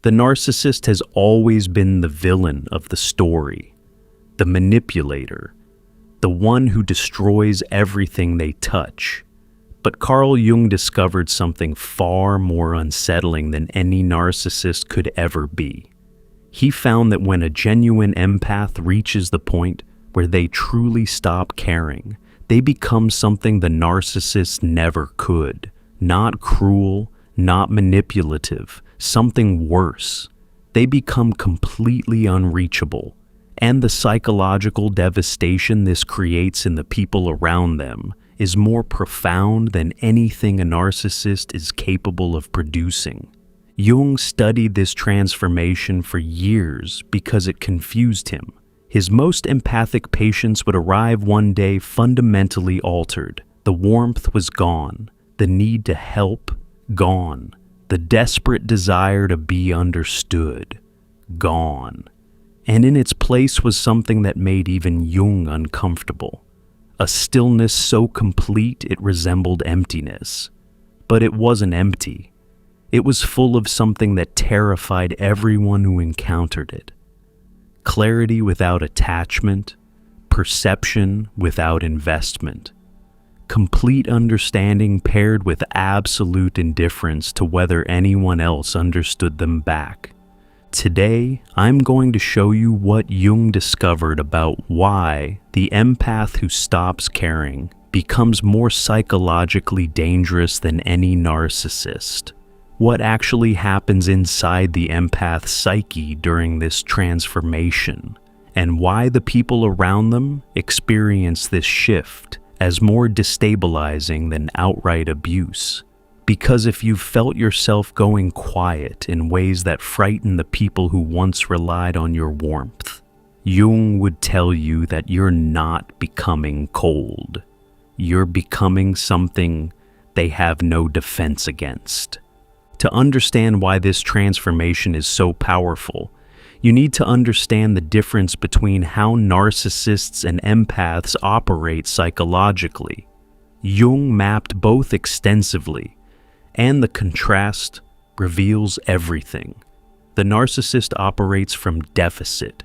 The narcissist has always been the villain of the story, the manipulator, the one who destroys everything they touch. But Carl Jung discovered something far more unsettling than any narcissist could ever be. He found that when a genuine empath reaches the point where they truly stop caring, they become something the narcissist never could. Not cruel, not manipulative, something worse. They become completely unreachable, and the psychological devastation this creates in the people around them is more profound than anything a narcissist is capable of producing. Jung studied this transformation for years because it confused him. His most empathic patients would arrive one day fundamentally altered. The warmth was gone, the need to help gone, the desperate desire to be understood gone. And in its place was something that made even Jung uncomfortable. A stillness so complete it resembled emptiness. But it wasn't empty. It was full of something that terrified everyone who encountered it. Clarity without attachment, perception without investment. Complete understanding paired with absolute indifference to whether anyone else understood them back. Today, I'm going to show you what Jung discovered about why the empath who stops caring becomes more psychologically dangerous than any narcissist. What actually happens inside the empath's psyche during this transformation, and why the people around them experience this shift as more destabilizing than outright abuse. Because if you've felt yourself going quiet in ways that frighten the people who once relied on your warmth, Jung would tell you that you're not becoming cold. You're becoming something they have no defense against. To understand why this transformation is so powerful, you need to understand the difference between how narcissists and empaths operate psychologically. Jung mapped both extensively, and the contrast reveals everything. The narcissist operates from deficit.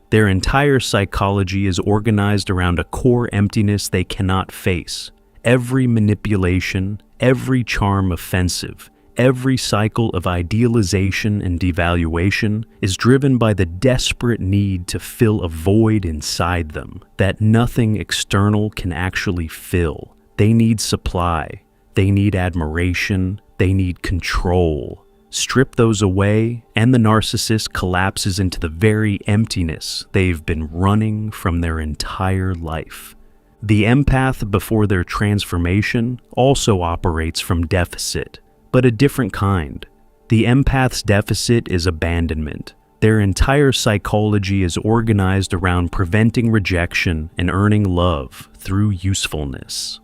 Their entire psychology is organized around a core emptiness they cannot face. Every manipulation, every charm offensive, every cycle of idealization and devaluation is driven by the desperate need to fill a void inside them that nothing external can actually fill. They need supply. They need admiration, they need control. Strip those away, and the narcissist collapses into the very emptiness they've been running from their entire life. The empath before their transformation also operates from deficit, but a different kind. The empath's deficit is abandonment. Their entire psychology is organized around preventing rejection and earning love through usefulness.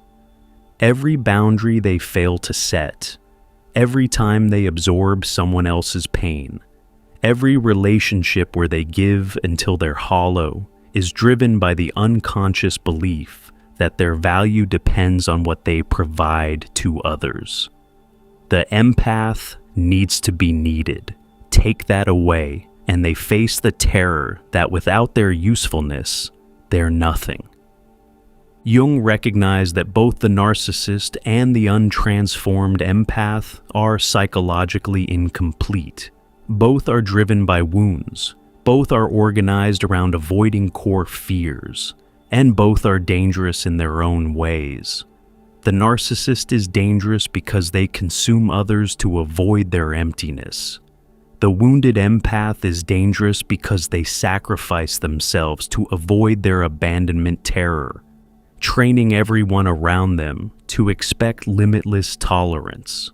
Every boundary they fail to set, every time they absorb someone else's pain, every relationship where they give until they're hollow is driven by the unconscious belief that their value depends on what they provide to others. The empath needs to be needed. Take that away, and they face the terror that without their usefulness, they're nothing. Jung recognized that both the narcissist and the untransformed empath are psychologically incomplete. Both are driven by wounds. Both are organized around avoiding core fears. And both are dangerous in their own ways. The narcissist is dangerous because they consume others to avoid their emptiness. The wounded empath is dangerous because they sacrifice themselves to avoid their abandonment terror, training everyone around them to expect limitless tolerance.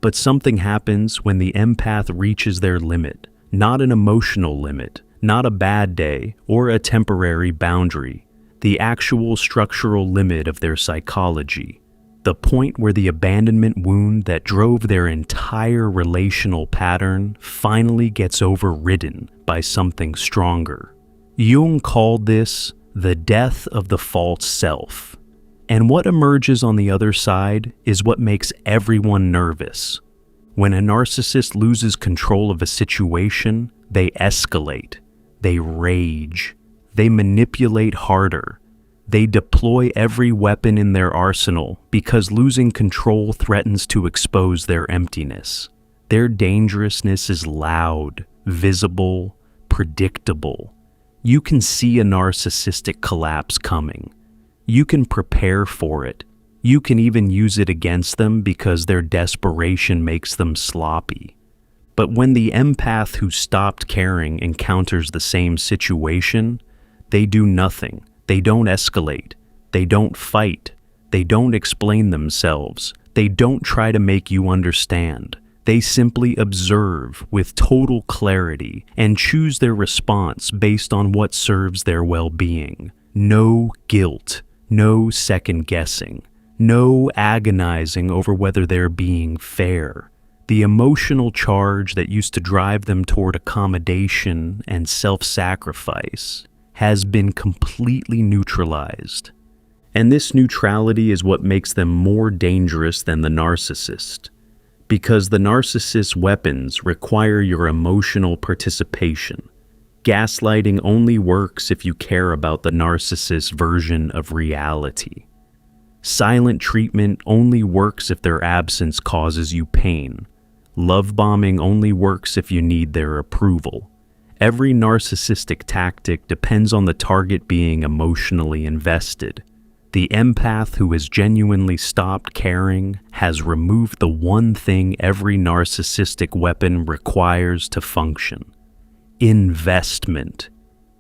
But something happens when the empath reaches their limit, not an emotional limit, not a bad day or a temporary boundary, the actual structural limit of their psychology, the point where the abandonment wound that drove their entire relational pattern finally gets overridden by something stronger. Jung called this the death of the false self. And what emerges on the other side is what makes everyone nervous. When a narcissist loses control of a situation, they escalate, they rage, they manipulate harder, they deploy every weapon in their arsenal because losing control threatens to expose their emptiness. Their dangerousness is loud, visible, predictable. You can see a narcissistic collapse coming. You can prepare for it. You can even use it against them because their desperation makes them sloppy. But when the empath who stopped caring encounters the same situation, they do nothing. They don't escalate. They don't fight. They don't explain themselves. They don't try to make you understand. They simply observe with total clarity and choose their response based on what serves their well-being. No guilt, no second-guessing, no agonizing over whether they're being fair. The emotional charge that used to drive them toward accommodation and self-sacrifice has been completely neutralized. And this neutrality is what makes them more dangerous than the narcissist. Because the narcissist's weapons require your emotional participation. Gaslighting only works if you care about the narcissist's version of reality. Silent treatment only works if their absence causes you pain. Love bombing only works if you need their approval. Every narcissistic tactic depends on the target being emotionally invested. The empath who has genuinely stopped caring has removed the one thing every narcissistic weapon requires to function: investment.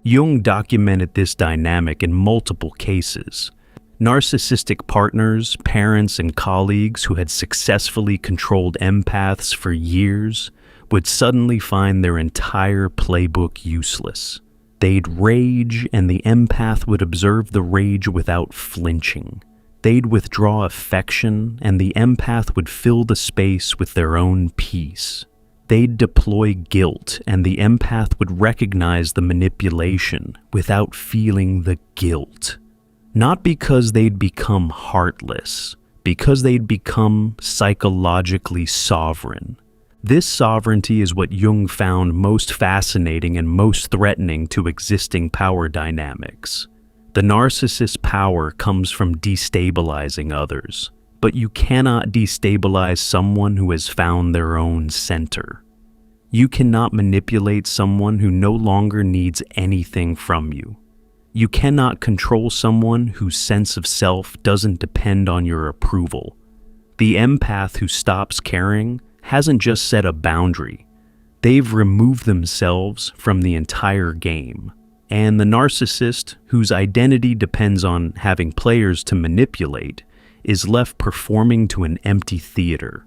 Jung documented this dynamic in multiple cases. Narcissistic partners, parents, and colleagues who had successfully controlled empaths for years would suddenly find their entire playbook useless. They'd rage, and the empath would observe the rage without flinching. They'd withdraw affection, and the empath would fill the space with their own peace. They'd deploy guilt, and the empath would recognize the manipulation without feeling the guilt. Not because they'd become heartless, because they'd become psychologically sovereign. This sovereignty is what Jung found most fascinating and most threatening to existing power dynamics. The narcissist's power comes from destabilizing others, but you cannot destabilize someone who has found their own center. You cannot manipulate someone who no longer needs anything from you. You cannot control someone whose sense of self doesn't depend on your approval. The empath who stops caring hasn't just set a boundary. They've removed themselves from the entire game. And the narcissist, whose identity depends on having players to manipulate, is left performing to an empty theater.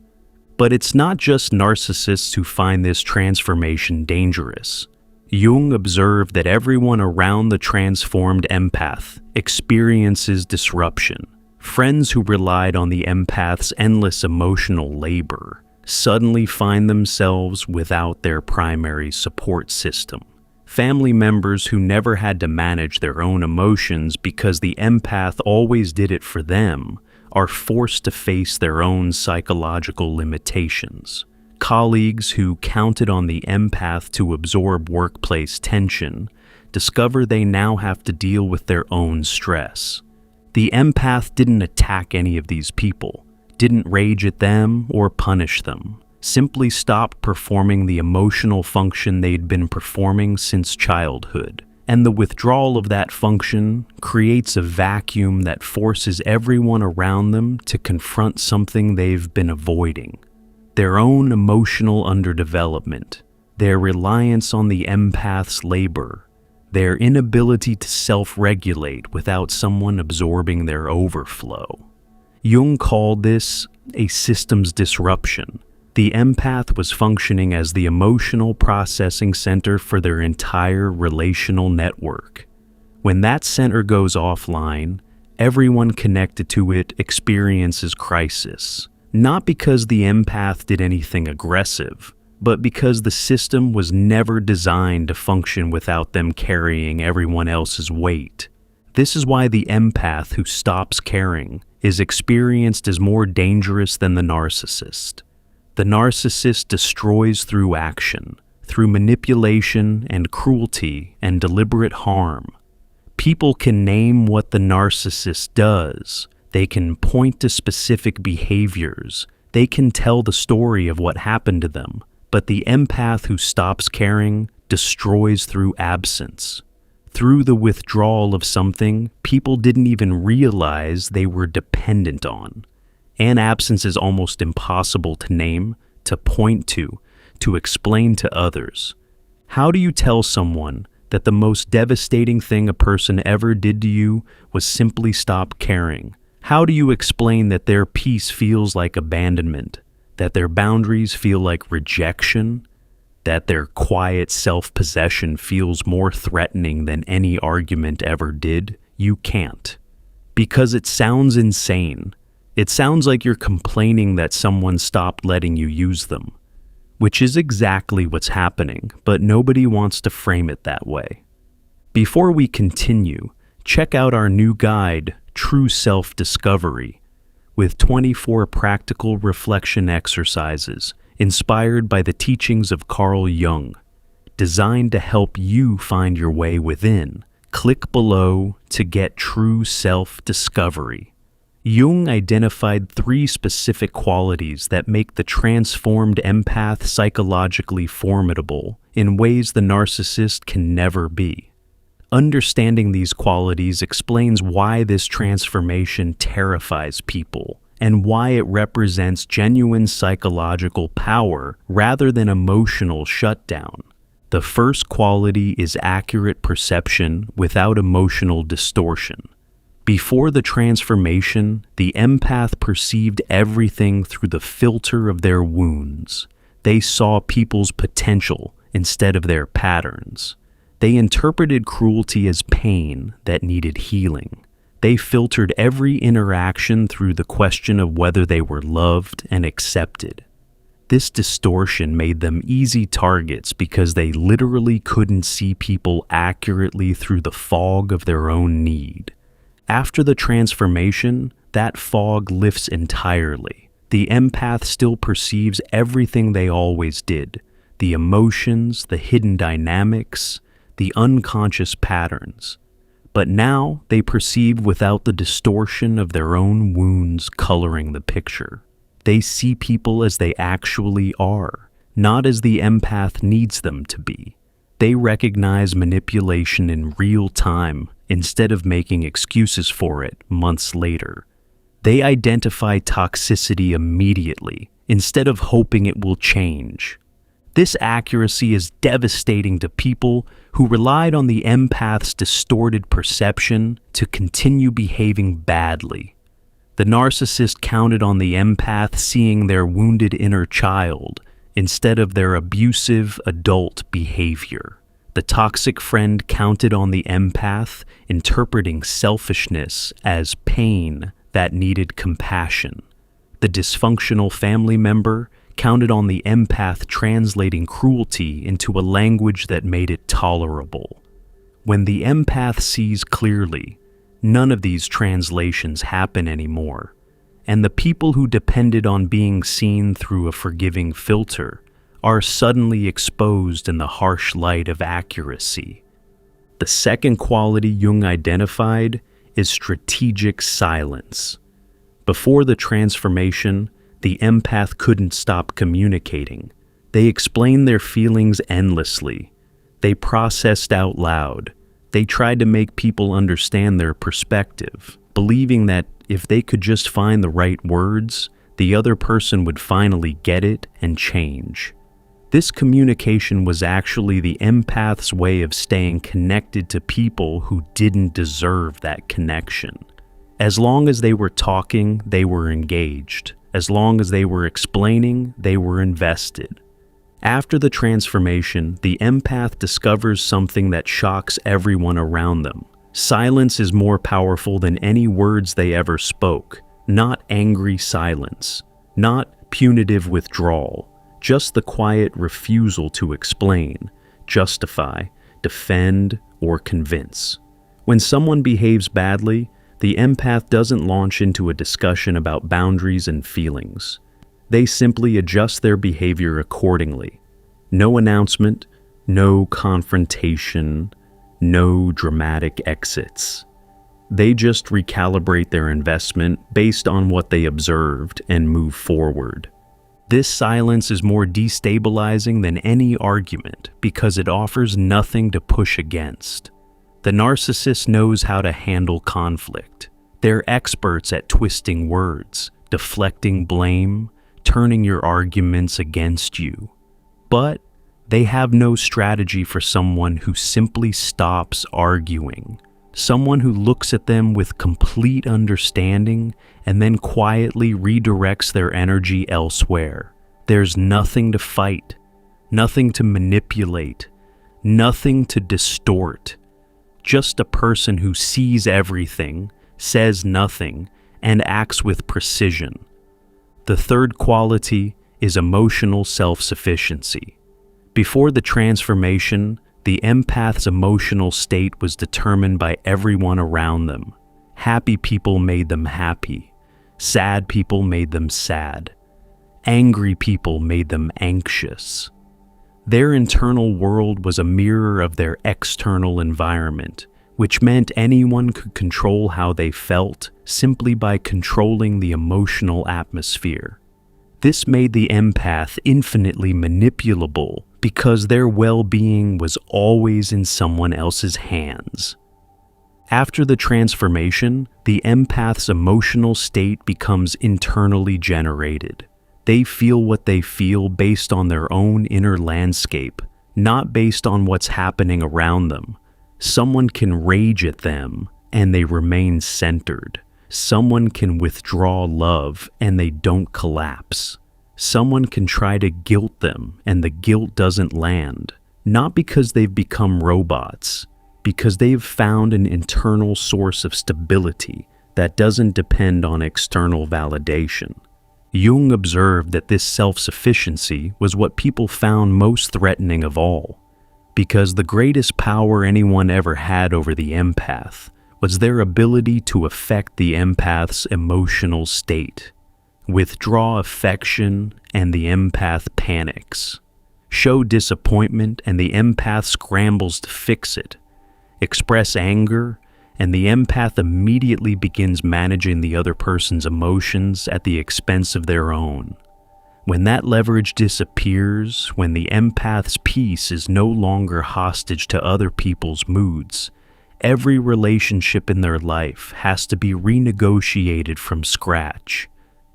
But it's not just narcissists who find this transformation dangerous. Jung observed that everyone around the transformed empath experiences disruption. Friends who relied on the empath's endless emotional labor suddenly find themselves without their primary support system. Family members who never had to manage their own emotions because the empath always did it for them are forced to face their own psychological limitations. Colleagues who counted on the empath to absorb workplace tension discover they now have to deal with their own stress. The empath didn't attack any of these people, didn't rage at them or punish them, simply stopped performing the emotional function they'd been performing since childhood. And the withdrawal of that function creates a vacuum that forces everyone around them to confront something they've been avoiding: their own emotional underdevelopment, their reliance on the empath's labor, their inability to self-regulate without someone absorbing their overflow. Jung called this a systems disruption. The empath was functioning as the emotional processing center for their entire relational network. When that center goes offline, everyone connected to it experiences crisis. Not because the empath did anything aggressive, but because the system was never designed to function without them carrying everyone else's weight. This is why the empath who stops caring is experienced as more dangerous than the narcissist. The narcissist destroys through action, through manipulation and cruelty and deliberate harm. People can name what the narcissist does. They can point to specific behaviors. They can tell the story of what happened to them. But the empath who stops caring destroys through absence. Through the withdrawal of something people didn't even realize they were dependent on. And absence is almost impossible to name, to point to explain to others. How do you tell someone that the most devastating thing a person ever did to you was simply stop caring? How do you explain that their peace feels like abandonment, that their boundaries feel like rejection, that their quiet self-possession feels more threatening than any argument ever did? You can't. Because it sounds insane. It sounds like you're complaining that someone stopped letting you use them, which is exactly what's happening, but nobody wants to frame it that way. Before we continue, check out our new guide, True Self-Discovery, with 24 practical reflection exercises inspired by the teachings of Carl Jung, designed to help you find your way within. Click below to get true self-discovery. Jung identified 3 specific qualities that make the transformed empath psychologically formidable in ways the narcissist can never be. Understanding these qualities explains why this transformation terrifies people and why it represents genuine psychological power rather than emotional shutdown. The first quality is accurate perception without emotional distortion. Before the transformation, the empath perceived everything through the filter of their wounds. They saw people's potential instead of their patterns. They interpreted cruelty as pain that needed healing. They filtered every interaction through the question of whether they were loved and accepted. This distortion made them easy targets because they literally couldn't see people accurately through the fog of their own need. After the transformation, that fog lifts entirely. The empath still perceives everything they always did: the emotions, the hidden dynamics, the unconscious patterns. But now they perceive without the distortion of their own wounds coloring the picture. They see people as they actually are, not as the empath needs them to be. They recognize manipulation in real time instead of making excuses for it months later. They identify toxicity immediately instead of hoping it will change. This accuracy is devastating to people who relied on the empath's distorted perception to continue behaving badly. The narcissist counted on the empath seeing their wounded inner child instead of their abusive adult behavior. The toxic friend counted on the empath interpreting selfishness as pain that needed compassion. The dysfunctional family member counted on the empath translating cruelty into a language that made it tolerable. When the empath sees clearly, none of these translations happen anymore, and the people who depended on being seen through a forgiving filter are suddenly exposed in the harsh light of accuracy. The second quality Jung identified is strategic silence. Before the transformation, the empath couldn't stop communicating. They explained their feelings endlessly. They processed out loud. They tried to make people understand their perspective, believing that if they could just find the right words, the other person would finally get it and change. This communication was actually the empath's way of staying connected to people who didn't deserve that connection. As long as they were talking, they were engaged. As long as they were explaining, they were invested. After the transformation, the empath discovers something that shocks everyone around them. Silence is more powerful than any words they ever spoke. Not angry silence, not punitive withdrawal, just the quiet refusal to explain, justify, defend, or convince. When someone behaves badly, the empath doesn't launch into a discussion about boundaries and feelings. They simply adjust their behavior accordingly. No announcement, no confrontation, no dramatic exits. They just recalibrate their investment based on what they observed and move forward. This silence is more destabilizing than any argument because it offers nothing to push against. The narcissist knows how to handle conflict. They're experts at twisting words, deflecting blame, turning your arguments against you. But they have no strategy for someone who simply stops arguing, someone who looks at them with complete understanding and then quietly redirects their energy elsewhere. There's nothing to fight, nothing to manipulate, nothing to distort. Just a person who sees everything, says nothing, and acts with precision. The third quality is emotional self-sufficiency. Before the transformation, the empath's emotional state was determined by everyone around them. Happy people made them happy. Sad people made them sad. Angry people made them anxious. Their internal world was a mirror of their external environment, which meant anyone could control how they felt simply by controlling the emotional atmosphere. This made the empath infinitely manipulable because their well-being was always in someone else's hands. After the transformation, the empath's emotional state becomes internally generated. They feel what they feel based on their own inner landscape, not based on what's happening around them. Someone can rage at them, and they remain centered. Someone can withdraw love, and they don't collapse. Someone can try to guilt them, and the guilt doesn't land. Not because they've become robots, because they've found an internal source of stability that doesn't depend on external validation. Jung observed that this self-sufficiency was what people found most threatening of all, because the greatest power anyone ever had over the empath was their ability to affect the empath's emotional state. Withdraw affection, and the empath panics. Show disappointment, and the empath scrambles to fix it. Express anger, and the empath immediately begins managing the other person's emotions at the expense of their own. When that leverage disappears, when the empath's peace is no longer hostage to other people's moods, every relationship in their life has to be renegotiated from scratch.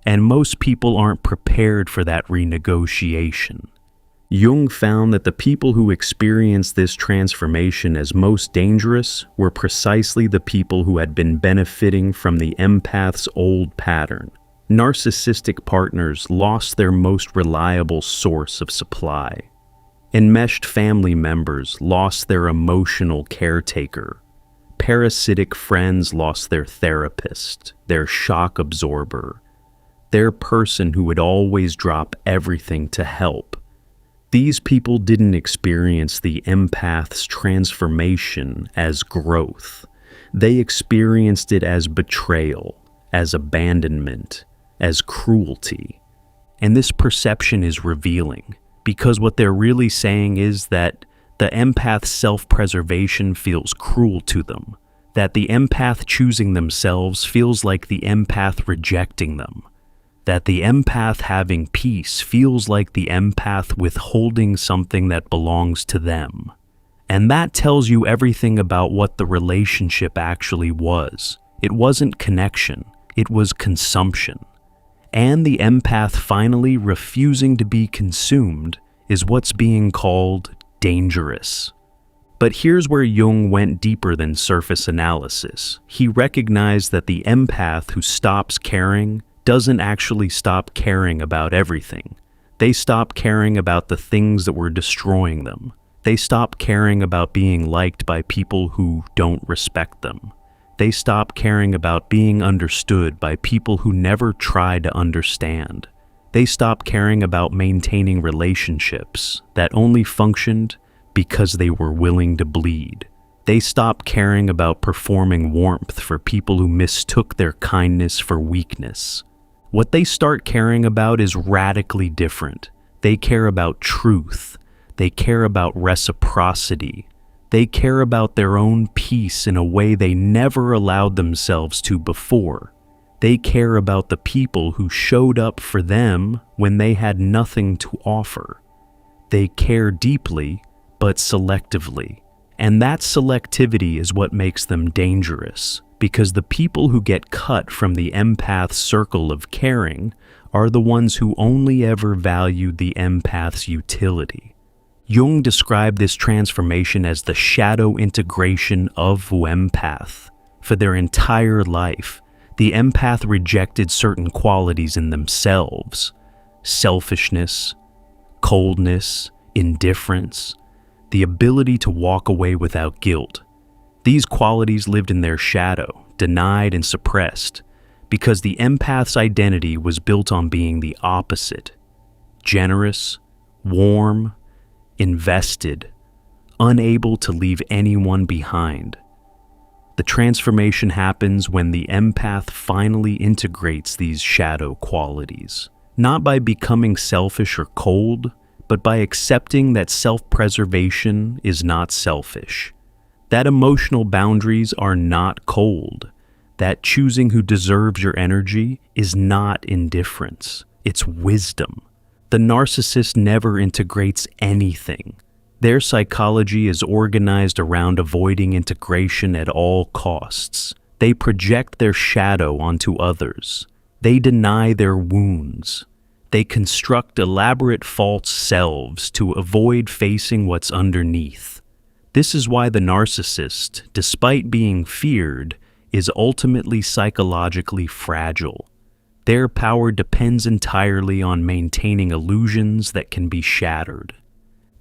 And most people aren't prepared for that renegotiation. Jung found that the people who experienced this transformation as most dangerous were precisely the people who had been benefiting from the empath's old pattern. Narcissistic partners lost their most reliable source of supply. Enmeshed family members lost their emotional caretaker. Parasitic friends lost their therapist, their shock absorber, their person who would always drop everything to help. These people didn't experience the empath's transformation as growth. They experienced it as betrayal, as abandonment, as cruelty. And this perception is revealing, because what they're really saying is that the empath's self-preservation feels cruel to them, that the empath choosing themselves feels like the empath rejecting them, that the empath having peace feels like the empath withholding something that belongs to them. And that tells you everything about what the relationship actually was. It wasn't connection, it was consumption. And the empath finally refusing to be consumed is what's being called dangerous. But here's where Jung went deeper than surface analysis. He recognized that the empath who stops caring doesn't actually stop caring about everything. They stop caring about the things that were destroying them. They stop caring about being liked by people who don't respect them. They stop caring about being understood by people who never tried to understand. They stop caring about maintaining relationships that only functioned because they were willing to bleed. They stop caring about performing warmth for people who mistook their kindness for weakness. What they start caring about is radically different. They care about truth. They care about reciprocity. They care about their own peace in a way they never allowed themselves to before. They care about the people who showed up for them when they had nothing to offer. They care deeply, but selectively. And that selectivity is what makes them dangerous, because the people who get cut from the empath's circle of caring are the ones who only ever valued the empath's utility. Jung described this transformation as the shadow integration of the empath. For their entire life, the empath rejected certain qualities in themselves: selfishness, coldness, indifference, the ability to walk away without guilt. These qualities lived in their shadow, denied and suppressed, because the empath's identity was built on being the opposite: generous, warm, invested, unable to leave anyone behind. The transformation happens when the empath finally integrates these shadow qualities, not by becoming selfish or cold, but by accepting that self-preservation is not selfish, that emotional boundaries are not cold, that choosing who deserves your energy is not indifference, it's wisdom. The narcissist never integrates anything. Their psychology is organized around avoiding integration at all costs. They project their shadow onto others. They deny their wounds. They construct elaborate false selves to avoid facing what's underneath. This is why the narcissist, despite being feared, is ultimately psychologically fragile. Their power depends entirely on maintaining illusions that can be shattered.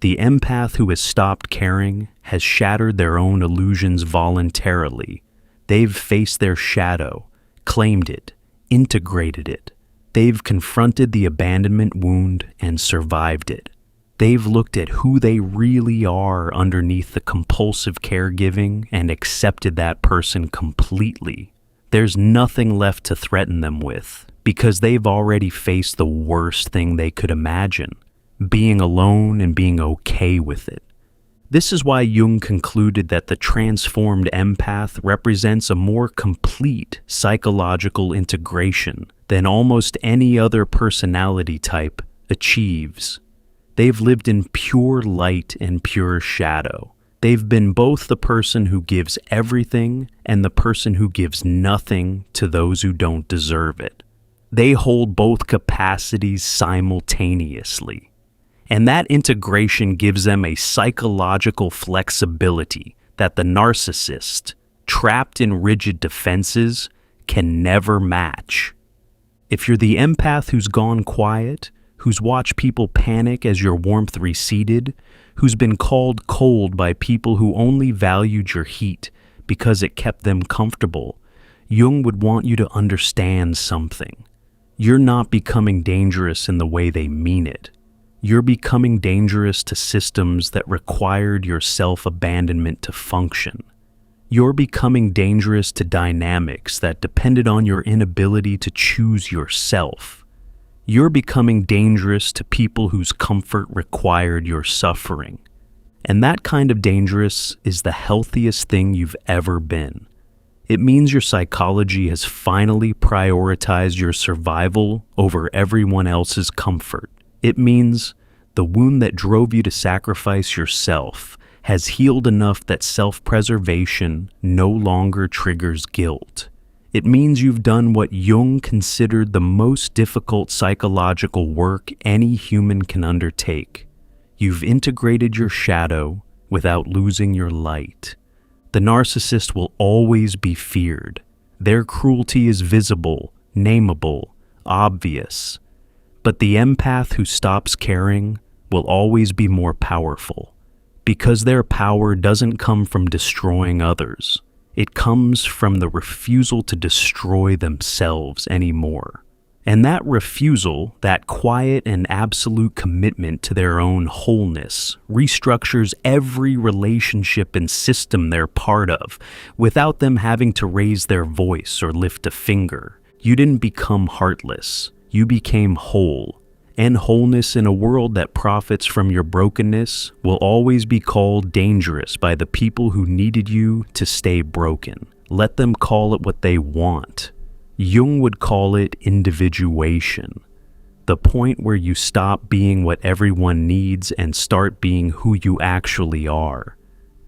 The empath who has stopped caring has shattered their own illusions voluntarily. They've faced their shadow, claimed it, integrated it. They've confronted the abandonment wound and survived it. They've looked at who they really are underneath the compulsive caregiving and accepted that person completely. There's nothing left to threaten them with, because they've already faced the worst thing they could imagine: being alone and being okay with it. This is why Jung concluded that the transformed empath represents a more complete psychological integration than almost any other personality type achieves. They've lived in pure light and pure shadow. They've been both the person who gives everything and the person who gives nothing to those who don't deserve it. They hold both capacities simultaneously. And that integration gives them a psychological flexibility that the narcissist, trapped in rigid defenses, can never match. If you're the empath who's gone quiet, who's watched people panic as your warmth receded, who's been called cold by people who only valued your heat because it kept them comfortable, Jung would want you to understand something. You're not becoming dangerous in the way they mean it. You're becoming dangerous to systems that required your self-abandonment to function. You're becoming dangerous to dynamics that depended on your inability to choose yourself. You're becoming dangerous to people whose comfort required your suffering. And that kind of dangerous is the healthiest thing you've ever been. It means your psychology has finally prioritized your survival over everyone else's comfort. It means the wound that drove you to sacrifice yourself has healed enough that self-preservation no longer triggers guilt. It means you've done what Jung considered the most difficult psychological work any human can undertake. You've integrated your shadow without losing your light. The narcissist will always be feared. Their cruelty is visible, nameable, obvious. But the empath who stops caring will always be more powerful, because their power doesn't come from destroying others. It comes from the refusal to destroy themselves anymore. And that refusal, that quiet and absolute commitment to their own wholeness, restructures every relationship and system they're part of, without them having to raise their voice or lift a finger. You didn't become heartless. You became whole. And wholeness in a world that profits from your brokenness will always be called dangerous by the people who needed you to stay broken. Let them call it what they want. Jung would call it individuation. The point where you stop being what everyone needs and start being who you actually are.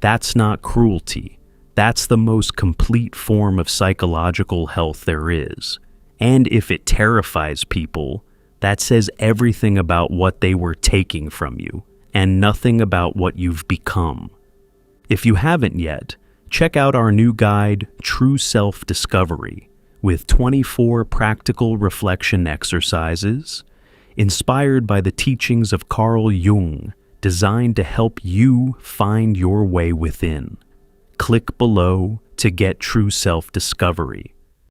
That's not cruelty. That's the most complete form of psychological health there is. And if it terrifies people, that says everything about what they were taking from you, and nothing about what you've become. If you haven't yet, check out our new guide, True Self-Discovery, with 24 practical reflection exercises, inspired by the teachings of Carl Jung, designed to help you find your way within. Click below to get True Self-Discovery.